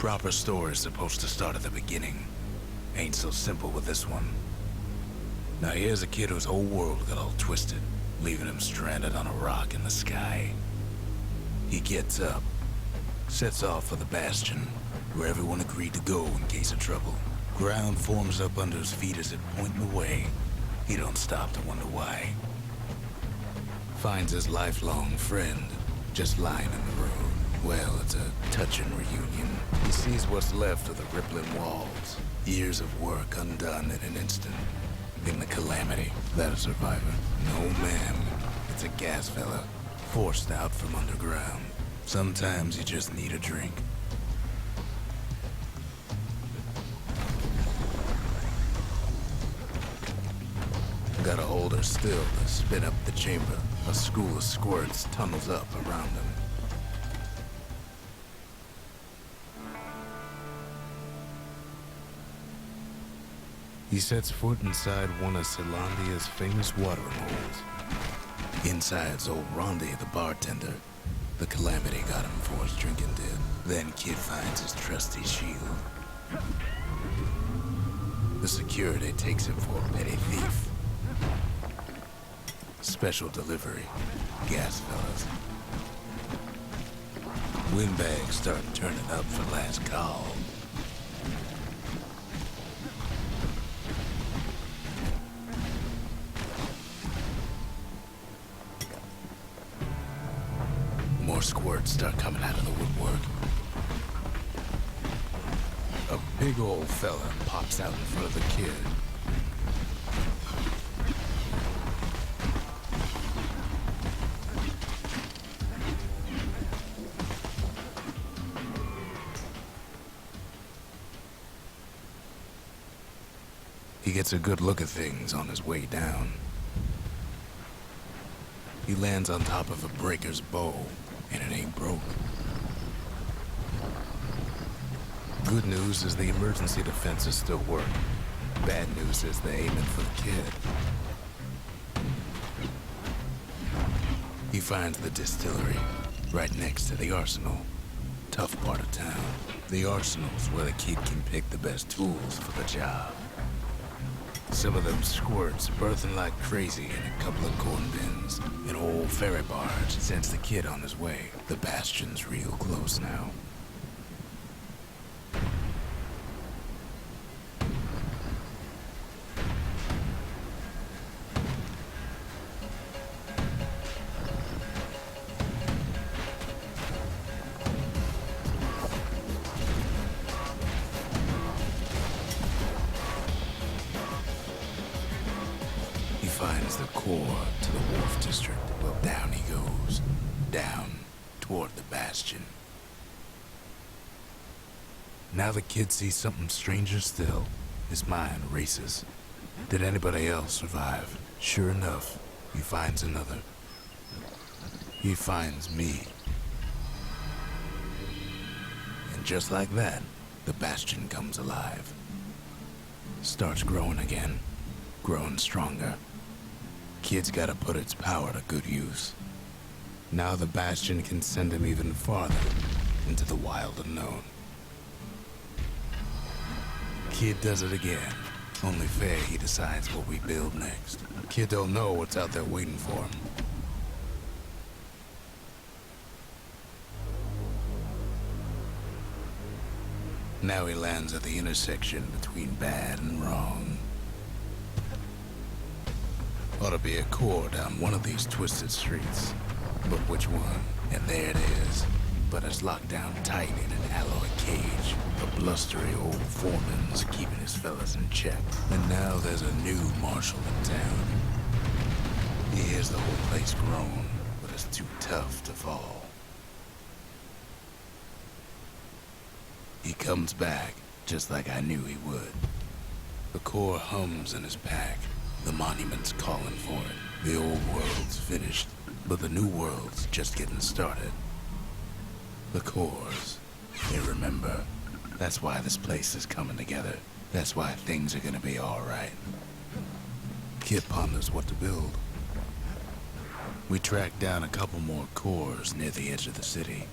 Proper story's supposed to start at the beginning. Ain't so simple with this one. Now here's a kid whose whole world got all twisted, leaving him stranded on a rock in the sky. He gets up, sets off for the Bastion, where everyone agreed to go in case of trouble. Ground forms up under his feet as it pointing the way. He don't stop to wonder why. Finds his lifelong friend just lying in the road. Well, it's a touching reunion. He sees what's left of the rippling walls. Years of work undone in an instant. In the calamity, that a survivor? No, ma'am. It's a gas fella, forced out from underground. Sometimes you just need a drink. Gotta hold her still to spin up the chamber. A school of squirts tunnels up around him. He sets foot inside one of Celandia's famous watering holes. Inside's old Rondi, the bartender. The calamity got him for his drinking did. Then Kid finds his trusty shield. The security takes him for a petty thief. Special delivery. Gas fellas. Windbags start turning up for last call. More squirts start coming out of the woodwork. A big old fella pops out in front of the kid. He gets a good look at things on his way down. He lands on top of a breaker's bow, and it ain't broke. Good news is the emergency defenses still work. Bad news is they're aiming for the kid. He finds the distillery, right next to the arsenal. Tough part of town. The arsenal's where the kid can pick the best tools for the job. Some of them squirts birthing like crazy in a couple of corn bins. An old ferry barge sends the kid on his way. The Bastion's real close now. He finds the core to the Wharf District. Well, down he goes. Down toward the Bastion. Now the kid sees something stranger still. His mind races. Did anybody else survive? Sure enough, he finds another. He finds me. And just like that, the Bastion comes alive. Starts growing again. Growing stronger. Kid's gotta put its power to good use. Now the Bastion can send him even farther into the wild unknown. Kid does it again. Only fair he decides what we build next. Kid don't know what's out there waiting for him. Now he lands at the intersection between bad and wrong. Ought to be a core down one of these twisted streets. But which one? And there it is. But it's locked down tight in an alloy cage. A blustery old foreman's keeping his fellas in check. And now there's a new marshal in town. He hears the whole place groan, but it's too tough to fall. He comes back, just like I knew he would. The core hums in his pack. The monument's calling for it. The old world's finished, but the new world's just getting started. The cores, they remember. That's why this place is coming together. That's why things are gonna be alright. Kid ponders what to build. We track down a couple more cores near the edge of the city.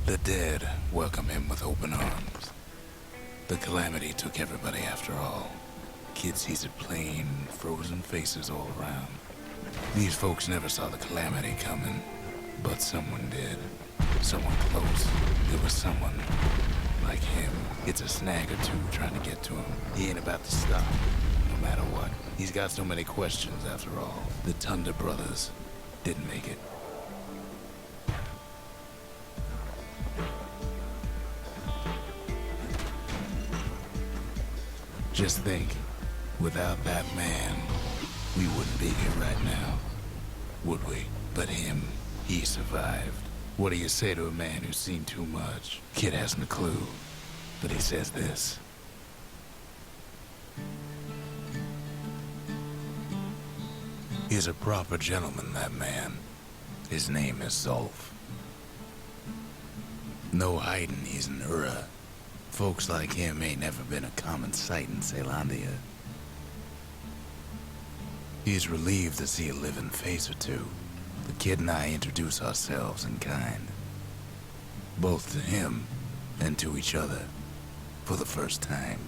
The dead welcome him with open arms. The calamity took everybody after all. Kid sees it plain, frozen faces all around. These folks never saw the calamity coming, but someone did. Someone close. It was someone like him. It's a snag or two trying to get to him. He ain't about to stop, no matter what. He's got so many questions after all. The Thunder brothers didn't make it. Just think, without that man, we wouldn't be here right now, would we? But him, he survived. What do you say to a man who's seen too much? Kid hasn't a clue, but he says this. He's a proper gentleman, that man. His name is Zolf. No hiding he's an Ura. Folks like him ain't never been a common sight in Celandia. He's relieved to see a living face or two. The kid and I introduce ourselves in kind. Both to him and to each other. For the first time.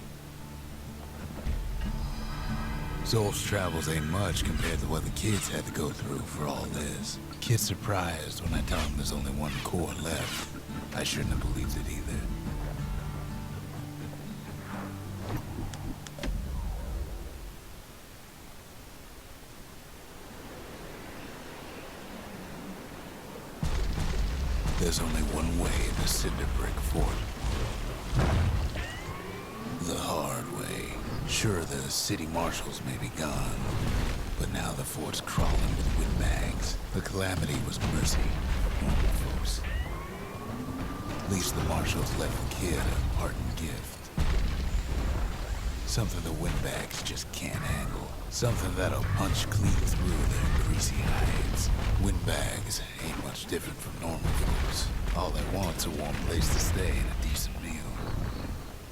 Zolf's travels ain't much compared to what the kids had to go through for all this. Kid's surprised when I tell him there's only one core left. I shouldn't have believed it either. There's only one way to Cinder Brick Fort. The hard way. Sure, the city marshals may be gone, but now the fort's crawling with windbags. The calamity was mercy for normal folks. At least the marshals left the kid a parting gift. Something the windbags just can't handle. Something that'll punch clean through their greasy hides. Windbags ain't much different from normal folks. All they want's a warm place to stay and a decent meal.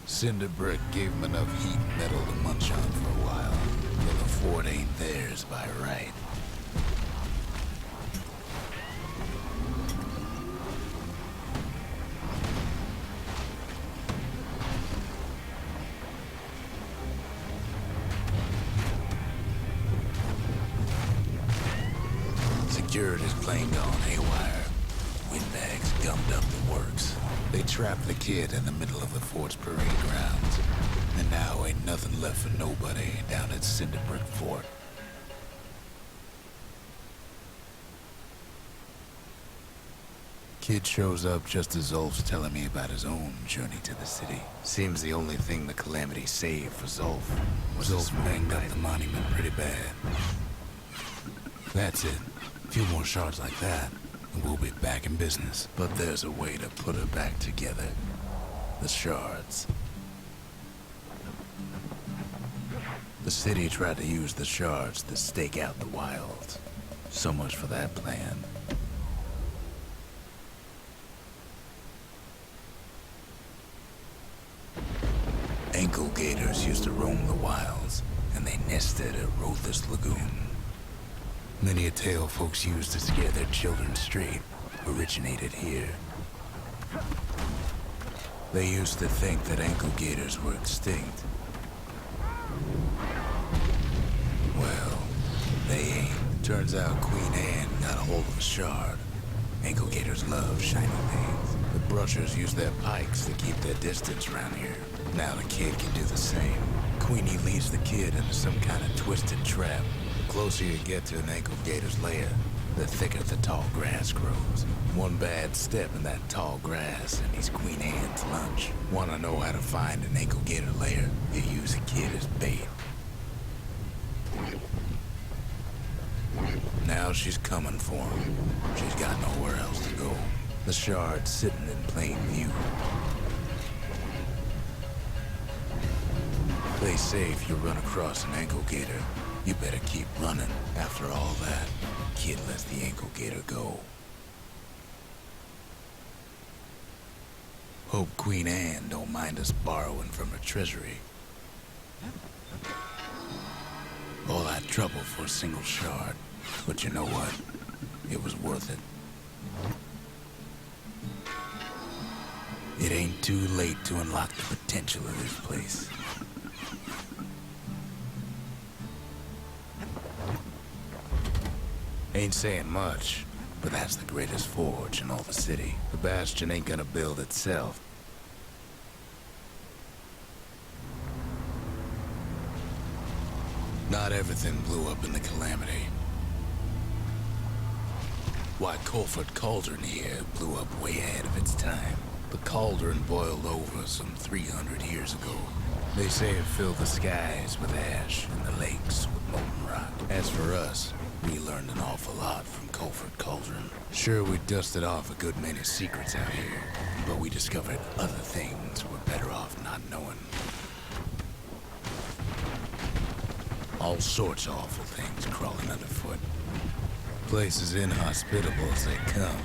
Cinder Brick gave them enough heat and metal to munch on for a while, but the fort ain't theirs by right. Security's plane gone haywire. Windbags gummed up the works. They trapped the kid in the middle of the fort's parade grounds. And now ain't nothing left for nobody down at Cinder Brick Fort. Kid shows up just as Zolf's telling me about his own journey to the city. Seems the only thing the calamity saved for Zolf was Zolf banged up the monument pretty bad. That's it. A few more shards like that, and we'll be back in business. But there's a way to put her back together. The shards. The city tried to use the shards to stake out the wilds. So much for that plan. Ankle gators used to roam the wilds, and they nested at Rothes Lagoon. Many a tale folks used to scare their children straight originated here. They used to think that ankle gators were extinct. Well, they ain't. Turns out Queen Anne got a hold of a shard. Ankle gators love shiny things. The brushers use their pikes to keep their distance around here. Now the kid can do the same. Queenie leads the kid into some kind of twisted trap. The closer you get to an ankle gator's lair, the thicker the tall grass grows. One bad step in that tall grass and he's Queen Anne's lunch. Want to know how to find an ankle gator lair? You use a kid as bait. Now she's coming for him. She's got nowhere else to go. The shard's sitting in plain view. They say if you run across an ankle gator, you better keep running. After all that, kid lets the ankle gator go. Hope Queen Anne don't mind us borrowing from her treasury. All that trouble for a single shard. But you know what? It was worth it. It ain't too late to unlock the potential of this place. Ain't saying much, but that's the greatest forge in all the city. The Bastion ain't gonna build itself. Not everything blew up in the Calamity. Why, Colford Cauldron here blew up way ahead of its time. The cauldron boiled over some 300 years ago. They say it filled the skies with ash and the lakes with molten rock. As for us, we learned an awful lot from Colford Cauldron. Sure, we dusted off a good many secrets out here, but we discovered other things we're better off not knowing. All sorts of awful things crawling underfoot. Places inhospitable as they come.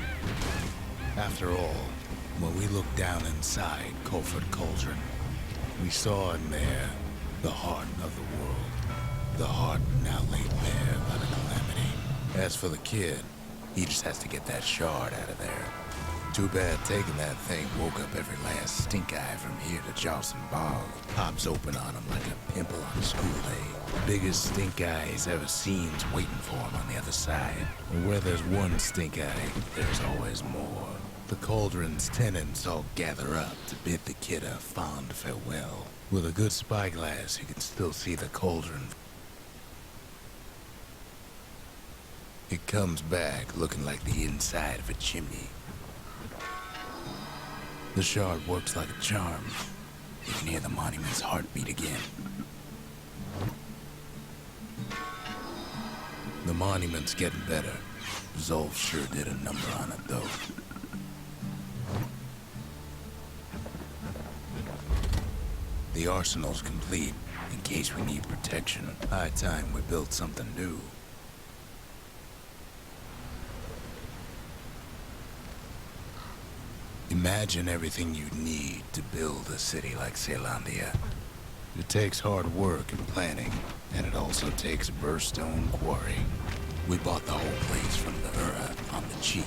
After all, when we looked down inside Colford Cauldron, we saw in there the heart of the world. The heart now laid bare by the Calamity. As for the kid, he just has to get that shard out of there. Too bad taking that thing woke up every last stink eye from here to Johnson Bog. Pops open on him like a pimple on a school day. Biggest stink eye he's ever seen's waiting for him on the other side. And where there's one stink eye, there's always more. The cauldron's tenants all gather up to bid the kid a fond farewell. With a good spyglass, you can still see the cauldron. It comes back looking like the inside of a chimney. The shard works like a charm. You can hear the monument's heartbeat again. The monument's getting better. Zolf sure did a number on it, though. The arsenal's complete, in case we need protection. High time we built something new. Imagine everything you'd need to build a city like Zealandia. It takes hard work and planning, and it also takes a burstone quarry. We bought the whole place from the Ura on the cheap.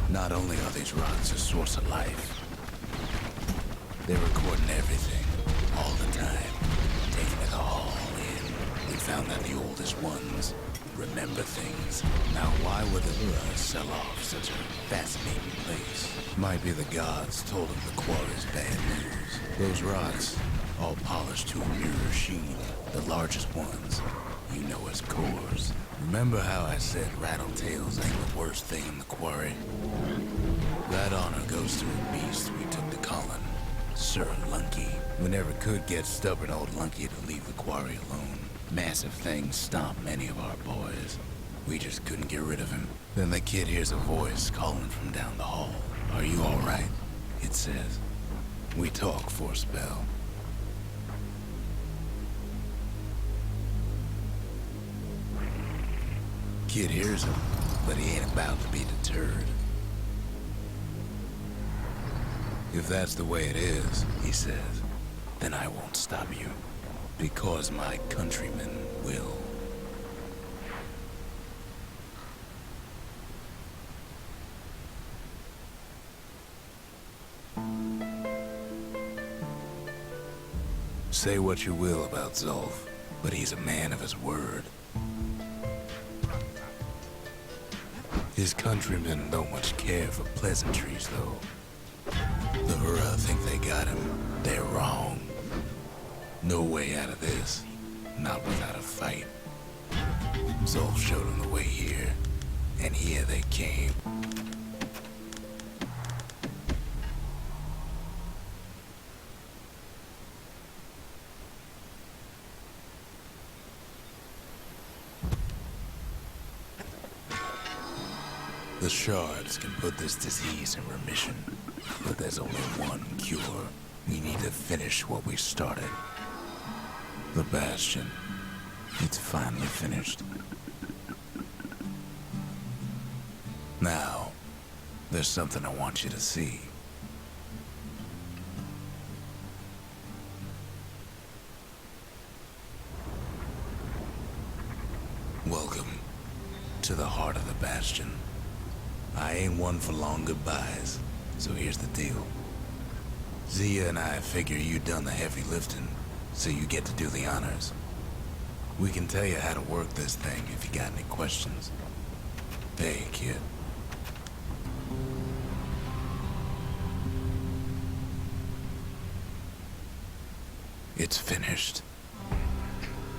Not only are these rocks a source of life, they're recording everything, all the time, taking it all in. We found that the oldest ones remember things. Now, why would the Ura sell off such a fascinating place? Might be the gods told them the quarry's bad news. Those rocks, all polished to a mirror sheen, the largest ones, you know as cores. Remember how I said rattletails ain't the worst thing in the quarry? That honor goes to a beast we took to Colin, Sir Lunky. We never could get stubborn old Lunky to leave the quarry alone. Massive things stomped many of our boys. We just couldn't get rid of him. Then the kid hears a voice calling from down the hall. "Are you all right?" it says. We talk for a spell. Kid hears him, but he ain't about to be deterred. "If that's the way it is," he says, "then I won't stop you. Because my countrymen will." Say what you will about Zolf, but he's a man of his word. His countrymen don't much care for pleasantries, though. The Hura think they got him. They're wrong. No way out of this, not without a fight. Zolf showed them the way here, and here they came. The shards can put this disease in remission, but there's only one cure. We need to finish what we started. The Bastion. It's finally finished. Now, there's something I want you to see. Welcome to the heart of the Bastion. I ain't one for long goodbyes, so here's the deal. Zia and I figure you done the heavy lifting, so you get to do the honors. We can tell you how to work this thing if you got any questions. Hey, kid. It's finished.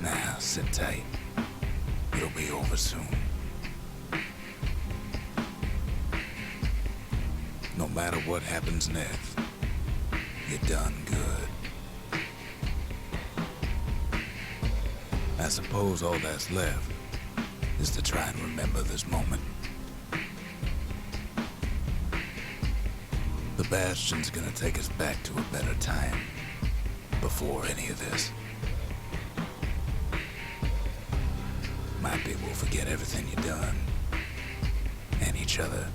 Now, sit tight. It'll be over soon. No matter what happens next, you're done good. I suppose all that's left is to try and remember this moment. The Bastion's gonna take us back to a better time before any of this. Might be we'll forget everything you've done and each other.